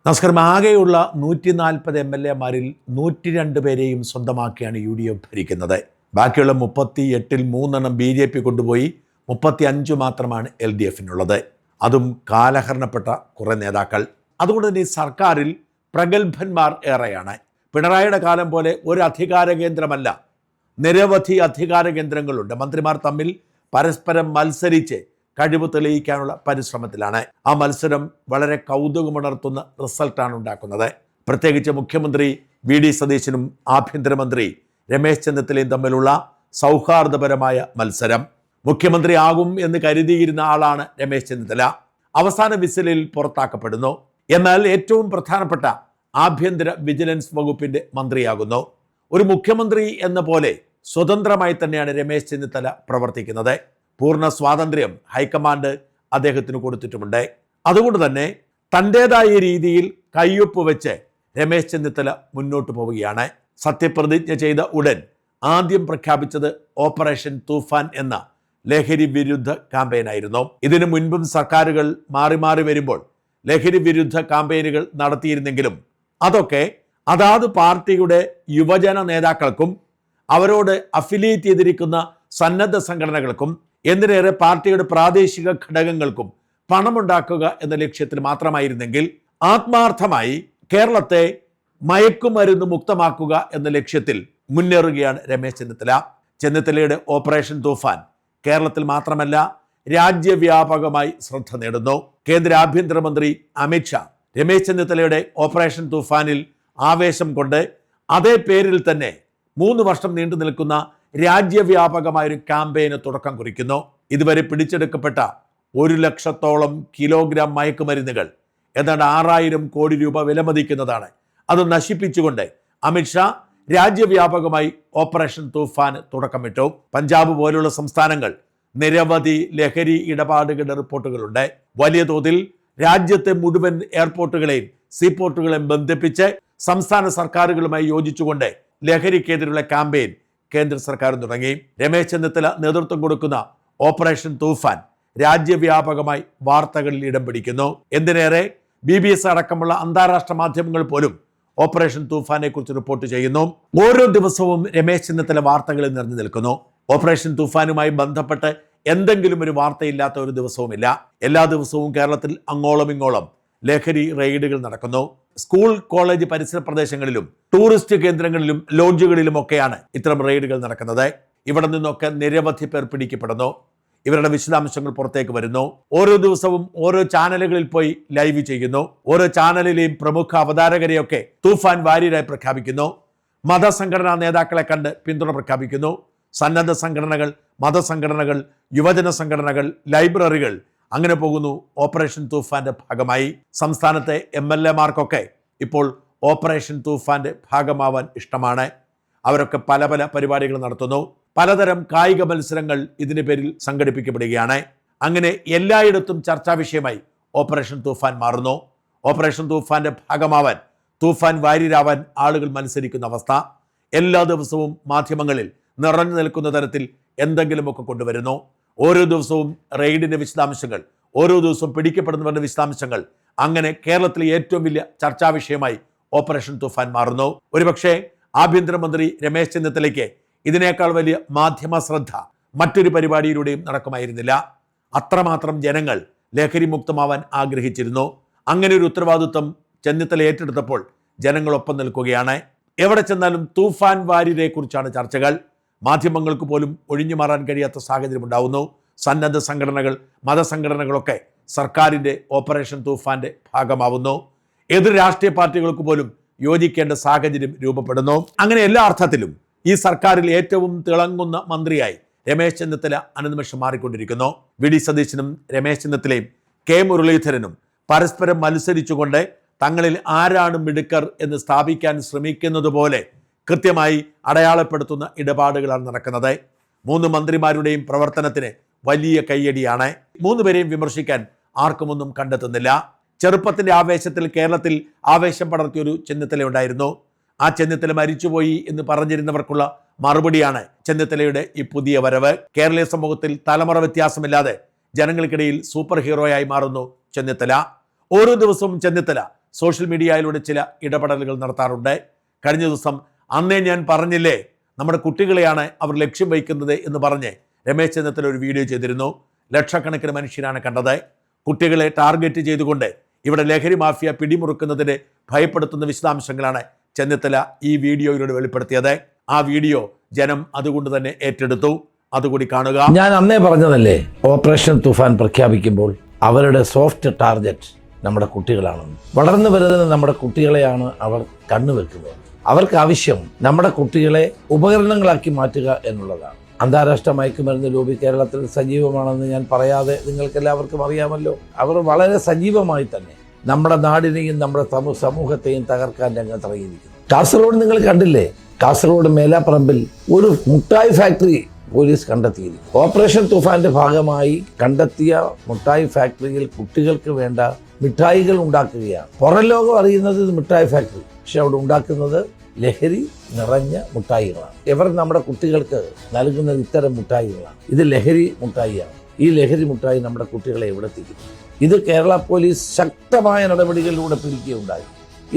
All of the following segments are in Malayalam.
നമസ്കാരം. ആകെയുള്ള 140 MLA-മാരിൽ 102 പേരെയും സ്വന്തമാക്കിയാണ് UDF ഭരിക്കുന്നത്. ബാക്കിയുള്ള 38-ൽ 3 BJP കൊണ്ടുപോയി 35 മാത്രമാണ് LDF-നുള്ളത്. അതും കാലഹരണപ്പെട്ട കുറേ നേതാക്കൾ. അതുകൊണ്ട് തന്നെ ഈ സർക്കാരിൽ പ്രഗത്ഭന്മാർ ഏറെയാണ്. പിണറായിയുടെ കാലം പോലെ ഒരു അധികാര കേന്ദ്രമല്ല, നിരവധി അധികാര കേന്ദ്രങ്ങളുണ്ട്. മന്ത്രിമാർ തമ്മിൽ പരസ്പരം മത്സരിച്ച് കഴിവ് തെളിയിക്കാനുള്ള പരിശ്രമത്തിലാണ്. ആ മത്സരം വളരെ കൗതുകമുണർത്തുന്ന റിസൾട്ടാണ് ഉണ്ടാക്കുന്നത്. പ്രത്യേകിച്ച് മുഖ്യമന്ത്രി VD സതീശനും ആഭ്യന്തരമന്ത്രി രമേശ് ചെന്നിത്തലയും തമ്മിലുള്ള സൗഹാർദ്ദപരമായ മത്സരം. മുഖ്യമന്ത്രി ആകും എന്ന് കരുതിയിരുന്ന ആളാണ് രമേശ് ചെന്നിത്തല. അവസാന വിസിലിൽ പുറത്താക്കപ്പെടുന്നു. എന്നാൽ ഏറ്റവും പ്രധാനപ്പെട്ട ആഭ്യന്തര വിജിലൻസ് വകുപ്പിന്റെ മന്ത്രിയാകുന്നു. ഒരു മുഖ്യമന്ത്രി എന്ന പോലെ സ്വതന്ത്രമായി തന്നെയാണ് രമേശ് ചെന്നിത്തല പ്രവർത്തിക്കുന്നത്. പൂർണ്ണ സ്വാതന്ത്ര്യം ഹൈക്കമാൻഡ് അദ്ദേഹത്തിന് കൊടുത്തിട്ടുമുണ്ട്. അതുകൊണ്ട് തന്നെ തൻ്റേതായ രീതിയിൽ കയ്യൊപ്പ് വെച്ച് രമേശ് ചെന്നിത്തല മുന്നോട്ട് പോവുകയാണ്. സത്യപ്രതിജ്ഞ ചെയ്ത ഉടൻ ആദ്യം പ്രഖ്യാപിച്ചത് ഓപ്പറേഷൻ തൂഫാൻ എന്ന ലഹരി വിരുദ്ധ ക്യാമ്പയിനായിരുന്നു. ഇതിനു മുൻപും സർക്കാരുകൾ മാറി മാറി വരുമ്പോൾ ലഹരി വിരുദ്ധ ക്യാമ്പയിനുകൾ നടത്തിയിരുന്നെങ്കിലും അതൊക്കെ അതാത് പാർട്ടിയുടെ യുവജന നേതാക്കൾക്കും അവരോട് അഫിലിയേറ്റ് ചെയ്തിരിക്കുന്ന സന്നദ്ധ സംഘടനകൾക്കും എന്തിനേറെ പാർട്ടിയുടെ പ്രാദേശിക ഘടകങ്ങൾക്കും പണമുണ്ടാക്കുക എന്ന ലക്ഷ്യത്തിൽ മാത്രമായിരുന്നെങ്കിൽ, ആത്മാർത്ഥമായി കേരളത്തെ മയക്കുമരുന്ന് മുക്തമാക്കുക എന്ന ലക്ഷ്യത്തിൽ മുന്നേറുകയാണ് രമേശ് ചെന്നിത്തല. ചെന്നിത്തലയുടെ ഓപ്പറേഷൻ തൂഫാൻ കേരളത്തിൽ മാത്രമല്ല രാജ്യവ്യാപകമായി ശ്രദ്ധ നേടുന്നു. കേന്ദ്ര ആഭ്യന്തരമന്ത്രി അമിത്ഷാ രമേശ് ചെന്നിത്തലയുടെ ഓപ്പറേഷൻ തൂഫാനിൽ ആവേശം കൊണ്ട് അതേ പേരിൽ തന്നെ 3 വർഷം നീണ്ടു നിൽക്കുന്ന രാജ്യവ്യാപകമായൊരു ക്യാമ്പയിന് തുടക്കം കുറിക്കുന്നു. ഇതുവരെ പിടിച്ചെടുക്കപ്പെട്ട 1 ലക്ഷത്തോളം കിലോഗ്രാം മയക്കുമരുന്നുകൾ, ഏതാണ്ട് 6000 കോടി രൂപ വിലമതിക്കുന്നതാണ്. അത് നശിപ്പിച്ചുകൊണ്ട് അമിത്ഷാ രാജ്യവ്യാപകമായി ഓപ്പറേഷൻ തൂഫാന് തുടക്കമിട്ടു. പഞ്ചാബ് പോലുള്ള സംസ്ഥാനങ്ങൾ നിരവധി ലഹരി ഇടപാടുകളുടെ റിപ്പോർട്ടുകളുണ്ട്. വലിയ തോതിൽ രാജ്യത്തെ മുഴുവൻ എയർപോർട്ടുകളെയും സീപോർട്ടുകളെയും ബന്ധിപ്പിച്ച് സംസ്ഥാന സർക്കാരുകളുമായി യോജിച്ചുകൊണ്ട് ലഹരിക്കെതിരെയുള്ള ക്യാമ്പയിൻ കേന്ദ്ര സർക്കാർ തുടങ്ങി. രമേശ് ചെന്നിത്തല നേതൃത്വം കൊടുക്കുന്ന ഓപ്പറേഷൻ തൂഫാൻ രാജ്യവ്യാപകമായി വാർത്തകളിൽ ഇടം പിടിക്കുന്നു. എന്തിനേറെ BBC അടക്കമുള്ള അന്താരാഷ്ട്ര മാധ്യമങ്ങൾ പോലും ഓപ്പറേഷൻ തൂഫാനെ കുറിച്ച് റിപ്പോർട്ട് ചെയ്യുന്നു. ഓരോ ദിവസവും രമേശ് ചെന്നിത്തല വാർത്തകളിൽ നിറഞ്ഞു നിൽക്കുന്നു. ഓപ്പറേഷൻ തൂഫാനുമായി ബന്ധപ്പെട്ട് എന്തെങ്കിലും ഒരു വാർത്തയില്ലാത്ത ഒരു ദിവസവുമില്ല. എല്ലാ ദിവസവും കേരളത്തിൽ അങ്ങോളം ഇങ്ങോളം ലഹരി റെയ്ഡുകൾ നടക്കുന്നു. സ്കൂൾ കോളേജ് പരിസര പ്രദേശങ്ങളിലും ടൂറിസ്റ്റ് കേന്ദ്രങ്ങളിലും ലോഡ്ജുകളിലുമൊക്കെയാണ് ഇത്തരം റെയ്ഡുകൾ നടക്കുന്നത്. ഇവിടെ നിന്നൊക്കെ നിരവധി പേർ പിടിക്കപ്പെടുന്നു. ഇവരുടെ വിശദാംശങ്ങൾ പുറത്തേക്ക് വരുന്നു. ഓരോ ദിവസവും ഓരോ ചാനലുകളിൽ പോയി ലൈവ് ചെയ്യുന്നു. ഓരോ ചാനലിലെയും പ്രമുഖ അവതാരകരെയൊക്കെ തൂഫാൻ വാരിയറായി പ്രഖ്യാപിക്കുന്നു. മതസംഘടനാ നേതാക്കളെ കണ്ട് പിന്തുണ പ്രഖ്യാപിക്കുന്നു. സന്നദ്ധ സംഘടനകൾ, മതസംഘടനകൾ, യുവജന സംഘടനകൾ, ലൈബ്രറികൾ, അങ്ങനെ പോകുന്നു. ഓപ്പറേഷൻ തൂഫാന്റെ ഭാഗമായി സംസ്ഥാനത്തെ MLA-മാർക്കൊക്കെ ഇപ്പോൾ ഓപ്പറേഷൻ തൂഫാന്റെ ഭാഗമാവാൻ ഇഷ്ടമാണ്. അവരൊക്കെ പല പല പരിപാടികൾ നടത്തുന്നു. പലതരം കായിക മത്സരങ്ങൾ ഇതിന് പേരിൽ സംഘടിപ്പിക്കപ്പെടുകയാണ്. അങ്ങനെ എല്ലായിടത്തും ചർച്ചാ വിഷയമായി ഓപ്പറേഷൻ തൂഫാൻ മാറുന്നു. ഓപ്പറേഷൻ തൂഫാന്റെ ഭാഗമാവാൻ, തൂഫാൻ വാരിയറാവാൻ ആളുകൾ മത്സരിക്കുന്ന അവസ്ഥ. എല്ലാ ദിവസവും മാധ്യമങ്ങളിൽ നിറഞ്ഞു നിൽക്കുന്ന തരത്തിൽ എന്തെങ്കിലുമൊക്കെ കൊണ്ടുവരുന്നു. ഓരോ ദിവസവും റെയ്ഡിന്റെ വിശദാംശങ്ങൾ, ഓരോ ദിവസവും പിടിക്കപ്പെടുന്നവരുടെ വിശദാംശങ്ങൾ. അങ്ങനെ കേരളത്തിലെ ഏറ്റവും വലിയ ചർച്ചാ വിഷയമായി ഓപ്പറേഷൻ തൂഫാൻ മാറുന്നു. ഒരുപക്ഷെ ആഭ്യന്തരമന്ത്രി രമേശ് ചെന്നിത്തലയ്ക്ക് ഇതിനേക്കാൾ വലിയ മാധ്യമ ശ്രദ്ധ മറ്റൊരു പരിപാടിയിലൂടെയും നടക്കുമായിരുന്നില്ല. അത്രമാത്രം ജനങ്ങൾ ലഹരി മുക്തമാവാൻ ആഗ്രഹിച്ചിരുന്നു. അങ്ങനെ ഒരു ഉത്തരവാദിത്വം ചെന്നിത്തല ഏറ്റെടുത്തപ്പോൾ ജനങ്ങളൊപ്പം നിൽക്കുകയാണ്. എവിടെ ചെന്നാലും തൂഫാൻ വാരിയറെ കുറിച്ചാണ് ചർച്ചകൾ. മാധ്യമങ്ങൾക്ക് പോലും ഒഴിഞ്ഞു മാറാൻ കഴിയാത്ത സാഹചര്യം ഉണ്ടാവുന്നു. സന്നദ്ധ സംഘടനകൾ, മതസംഘടനകളൊക്കെ സർക്കാരിൻ്റെ ഓപ്പറേഷൻ തൂഫാന്റെ ഭാഗമാവുന്നു. എതിർ രാഷ്ട്രീയ പാർട്ടികൾക്ക് പോലും യോജിക്കേണ്ട സാഹചര്യം രൂപപ്പെടുന്നു. അങ്ങനെ എല്ലാ അർത്ഥത്തിലും ഈ സർക്കാരിൽ ഏറ്റവും തിളങ്ങുന്ന മന്ത്രിയായി രമേശ് ചെന്നിത്തല അനുനിമിഷം മാറിക്കൊണ്ടിരിക്കുന്നു. VD സതീശനും രമേശ് ചെന്നിത്തലയും K മുരളീധരനും പരസ്പരം മത്സരിച്ചുകൊണ്ട് തങ്ങളിൽ ആരാണ് മിടുക്കർ എന്ന് സ്ഥാപിക്കാൻ ശ്രമിക്കുന്നത് പോലെ കൃത്യമായി അടയാളപ്പെടുത്തുന്ന ഇടപാടുകളാണ് നടക്കുന്നത്. 3 മന്ത്രിമാരുടെയും പ്രവർത്തനത്തിന് വലിയ കയ്യടിയാണ്. 3 പേരെയും വിമർശിക്കാൻ ആർക്കുമൊന്നും കണ്ടെത്തുന്നില്ല. ചെറുപ്പത്തിന്റെ ആവേശത്തിൽ കേരളത്തിൽ ആവേശം പടർത്തിയൊരു ചെന്നിത്തല ഉണ്ടായിരുന്നു. ആ ചെന്നിത്തല മരിച്ചുപോയി എന്ന് പറഞ്ഞിരുന്നവർക്കുള്ള മറുപടിയാണ് ചെന്നിത്തലയുടെ ഈ പുതിയ വരവ്. കേരളീയ സമൂഹത്തിൽ തലമുറ വ്യത്യാസമില്ലാതെ ജനങ്ങൾക്കിടയിൽ സൂപ്പർ ഹീറോയായി മാറുന്നു ചെന്നിത്തല. ഓരോ ദിവസവും ചെന്നിത്തല സോഷ്യൽ മീഡിയയിലൂടെ ചില ഇടപെടലുകൾ നടത്താറുണ്ട്. കഴിഞ്ഞ ദിവസം അന്നേ ഞാൻ പറഞ്ഞില്ലേ നമ്മുടെ കുട്ടികളെയാണ് അവർ ലക്ഷ്യം വയ്ക്കുന്നത് എന്ന് പറഞ്ഞ് രമേശ് ചെന്നിത്തല ഒരു വീഡിയോ ചെയ്തിരുന്നു. ലക്ഷക്കണക്കിന് മനുഷ്യരാണ് കണ്ടത്. കുട്ടികളെ ടാർഗറ്റ് ചെയ്തുകൊണ്ട് ഇവിടെ ലഹരി മാഫിയ പിടിമുറുക്കുന്നതിന് ഭയപ്പെടുത്തുന്ന വിശദാംശങ്ങളാണ് ചെന്നിത്തല ഈ വീഡിയോയിലൂടെ വെളിപ്പെടുത്തിയത്. ആ വീഡിയോ ജനം അതുകൊണ്ട് തന്നെ ഏറ്റെടുത്തു. അതുകൂടി കാണുക. ഞാൻ അന്നേ പറഞ്ഞതല്ലേ, ഓപ്പറേഷൻ തുഫാൻ പ്രഖ്യാപിക്കുമ്പോൾ അവരുടെ സോഫ്റ്റ് ടാർഗറ്റ് നമ്മുടെ കുട്ടികളാണെന്ന്. വളർന്നു വരുന്ന നമ്മുടെ കുട്ടികളെയാണ് അവർ കണ്ണുവെക്കുന്നത്. അവർക്ക് ആവശ്യം നമ്മുടെ കുട്ടികളെ ഉപകരണങ്ങളാക്കി മാറ്റുക എന്നുള്ളതാണ്. അന്താരാഷ്ട്ര മയക്കുമരുന്ന് ലോബി കേരളത്തിൽ സജീവമാണെന്ന് ഞാൻ പറയാതെ നിങ്ങൾക്കെല്ലാവർക്കും അറിയാമല്ലോ. അവർ വളരെ സജീവമായി തന്നെ നമ്മുടെ നാടിനെയും നമ്മുടെ സമൂഹത്തെയും തകർക്കാൻ രംഗത്തിറങ്ങിയിരിക്കുന്നു. കാസർഗോഡ് നിങ്ങൾ കണ്ടില്ലേ, കാസർഗോഡ് മേലാപ്പറമ്പിൽ ഒരു മുട്ടായി ഫാക്ടറി പോലീസ് കണ്ടെത്തിയിരിക്കുന്നു. ഓപ്പറേഷൻ തുഫാന്റെ ഭാഗമായി കണ്ടെത്തിയ മുട്ടായി ഫാക്ടറിയിൽ കുട്ടികൾക്ക് വേണ്ട മിഠായികൾ ഉണ്ടാക്കുകയാണ്. പുറം ലോകം അറിയുന്നത് ഇത് മിഠായി ഫാക്ടറി, പക്ഷെ അവിടെ ഉണ്ടാക്കുന്നത് ലഹരി നിറഞ്ഞ മുട്ടായികളാണ്. ഇവർ നമ്മുടെ കുട്ടികൾക്ക് നൽകുന്നത് ഇത്തരം മുട്ടായികളാണ്. ഇത് ലഹരി മുട്ടായിയാണ്. ഈ ലഹരി മുട്ടായി നമ്മുടെ കുട്ടികളെ എവിടെ എത്തിക്കുന്നു? ഇത് കേരള പോലീസ് ശക്തമായ നടപടികളിലൂടെ പിടിക്കുകയുണ്ടായി.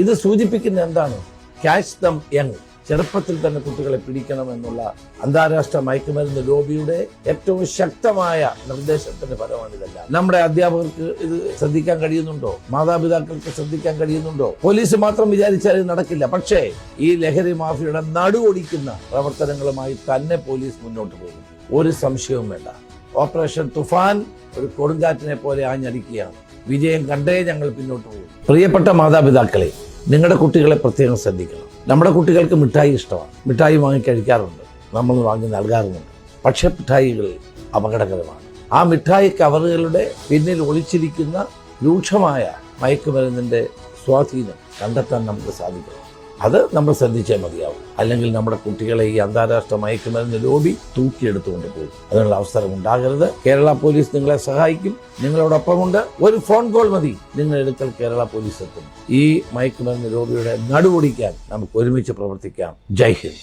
ഇത് സൂചിപ്പിക്കുന്ന എന്താണ്? ക്യാച്ച് ദം യങ്, ചെറുപ്പത്തിൽ തന്നെ കുട്ടികളെ പിടിക്കണമെന്നുള്ള അന്താരാഷ്ട്ര മയക്കുമരുന്ന് ലോബിയുടെ ഏറ്റവും ശക്തമായ നിർദ്ദേശത്തിന്റെ ഫലമാണിതെല്ലാം. നമ്മുടെ അധ്യാപകർക്ക് ഇത് ശ്രദ്ധിക്കാൻ കഴിയുന്നുണ്ടോ? മാതാപിതാക്കൾക്ക് ശ്രദ്ധിക്കാൻ കഴിയുന്നുണ്ടോ? പോലീസ് മാത്രം വിചാരിച്ചാൽ ഇത് നടക്കില്ല. പക്ഷേ ഈ ലഹരി മാഫിയയുടെ നടുവൊടിക്കുന്ന പ്രവർത്തനങ്ങളുമായി തന്നെ പോലീസ് മുന്നോട്ട് പോകും. ഒരു സംശയവും വേണ്ട. ഓപ്പറേഷൻ തുഫാൻ ഒരു കൊടുങ്കാറ്റിനെ പോലെ ആഞ്ഞടിക്കുകയാണ്. വിജയം കണ്ടേ ഞങ്ങൾ പിന്നോട്ട് പോകും. പ്രിയപ്പെട്ട മാതാപിതാക്കളെ, നിങ്ങളുടെ കുട്ടികളെ പ്രത്യേകം ശ്രദ്ധിക്കണം. നമ്മുടെ കുട്ടികൾക്ക് മിഠായി ഇഷ്ടമാണ്. മിഠായി വാങ്ങിക്കഴിക്കാറുണ്ട്, നമ്മൾ വാങ്ങി നൽകാറുമുണ്ട്. പക്ഷെ മിഠായികൾ അപകടകരമാണ്. ആ മിഠായി കവറുകളുടെ പിന്നിൽ ഒളിച്ചിരിക്കുന്ന രൂക്ഷമായ മയക്കുമരുന്നിൻ്റെ സ്വാധീനം കണ്ടെത്താൻ നമുക്ക് സാധിക്കണം. അത് നമ്മൾ ശ്രദ്ധിച്ചേ മതിയാവും. അല്ലെങ്കിൽ നമ്മുടെ കുട്ടികളെ ഈ അന്താരാഷ്ട്ര മയക്കുമരുന്ന് ലോബി തൂക്കിയെടുത്തുകൊണ്ട് പോകും. അതിനുള്ള അവസരം ഉണ്ടാകരുത്. കേരള പോലീസ് നിങ്ങളെ സഹായിക്കും, നിങ്ങളോടൊപ്പമുണ്ട്. ഒരു ഫോൺ കോൾ മതി, നിങ്ങളെടുക്കൽ കേരള പോലീസ് എത്തും. ഈ മയക്കുമരുന്ന് ലോബിയുടെ നടുവൊടിക്കാൻ നമുക്ക് ഒരുമിച്ച് പ്രവർത്തിക്കാം. ജയ് ഹിന്ദ്.